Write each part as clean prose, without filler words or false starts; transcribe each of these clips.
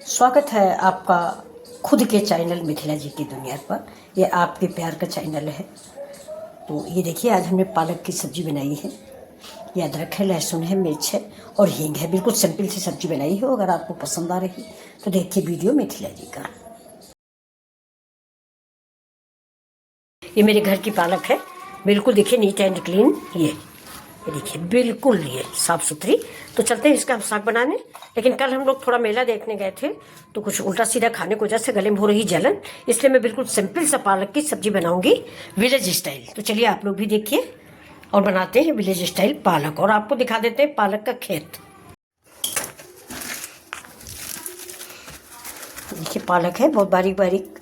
स्वागत है आपका खुद के चैनल मिथिला जी की दुनिया पर। ये आपके प्यार का चैनल है। तो ये देखिए, आज हमने पालक की सब्ज़ी बनाई है। ये अदरक है, लहसुन है, मिर्च है और हींग है। बिल्कुल सिंपल सी सब्ज़ी बनाई है। अगर आपको पसंद आ रही तो देखिए वीडियो मिथिला जी का। ये मेरे घर की पालक है, बिल्कुल देखिए नीट एंड क्लीन। ये देखिए बिल्कुल ये साफ़ सुथरी। तो चलते हैं इसका हम साग बनाने। लेकिन कल हम लोग थोड़ा मेला देखने गए थे तो कुछ उल्टा सीधा खाने की वजह से गले में हो रही जलन, इसलिए मैं बिल्कुल सिंपल सा पालक की सब्जी बनाऊंगी विलेज स्टाइल। तो चलिए आप लोग भी देखिए और बनाते हैं विलेज स्टाइल पालक, और आपको दिखा देते हैं पालक का खेत। देखिए पालक है बहुत बारीक बारीक।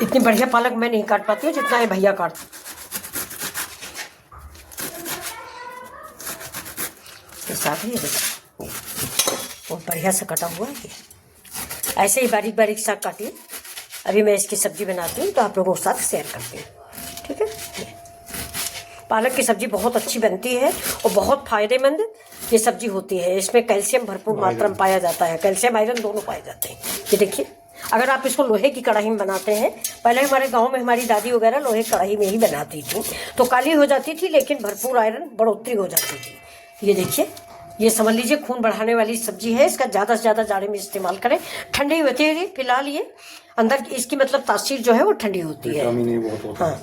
इतनी बढ़िया पालक मैं नहीं काट पाती हूँ जितना ये भैया काटते। साथ ही देखिए बहुत बढ़िया से कटा हुआ है। ये ऐसे ही बारीक बारीक साग काटिए। अभी मैं इसकी सब्जी बनाती हूँ तो आप लोगों के साथ शेयर करती हूँ, ठीक है। पालक की सब्जी बहुत अच्छी बनती है और बहुत फायदेमंद ये सब्जी होती है। इसमें कैल्शियम भरपूर मात्रा में पाया जाता है। कैल्शियम आयरन दोनों पाए जाते हैं। ये देखिए, अगर आप इसको लोहे की कढ़ाई में बनाते हैं, पहले हमारे गांव में हमारी दादी वगैरह लोहे की कढ़ाई में ही बनाती थी, तो काली हो जाती थी लेकिन भरपूर आयरन बढ़ोतरी हो जाती थी। ये देखिए, ये समझ लीजिए खून बढ़ाने वाली सब्जी है। इसका ज़्यादा से ज़्यादा जाड़े में इस्तेमाल करें। ठंडी होती है फिलहाल, ये अंदर इसकी मतलब तासीर जो है वो ठंडी होती है। हाँ,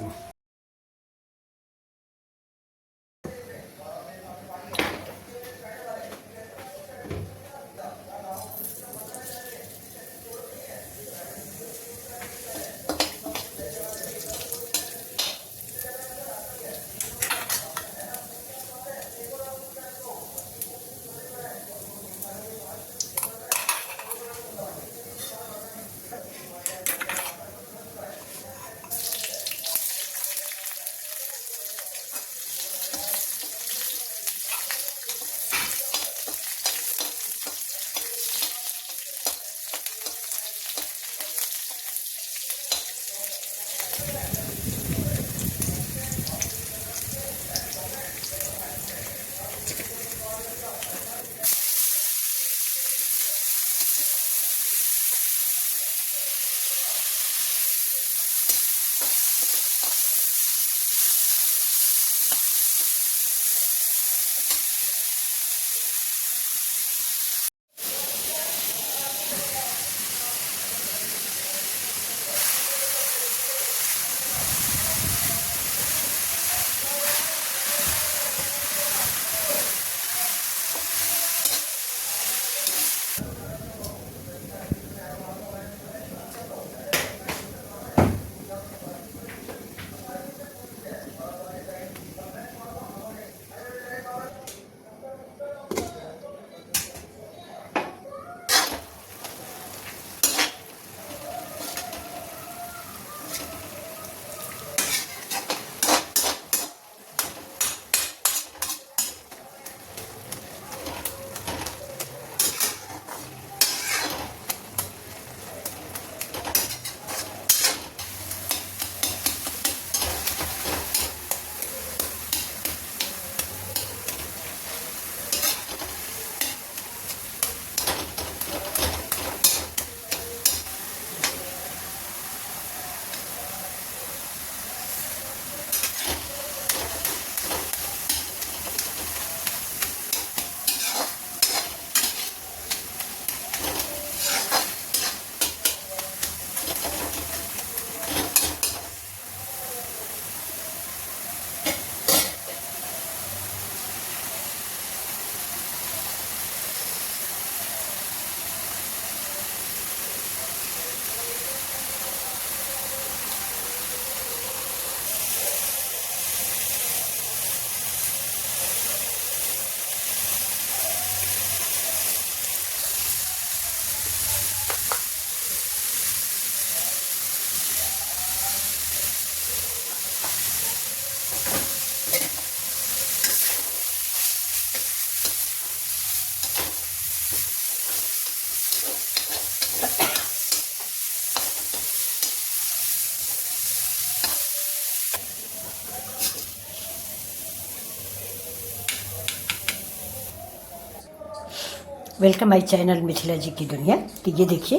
वेलकम माई चैनल मिथिला जी की दुनिया। तो ये देखिए,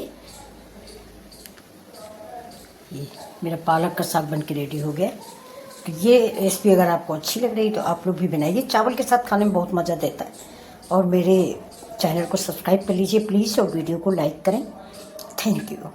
ये मेरा पालक का साग बन के रेडी हो गया। तो ये रेसिपी अगर आपको अच्छी लग रही तो आप लोग भी बनाइए, चावल के साथ खाने में बहुत मज़ा देता है। और मेरे चैनल को सब्सक्राइब कर लीजिए प्लीज़, और वीडियो को लाइक करें। Thank you.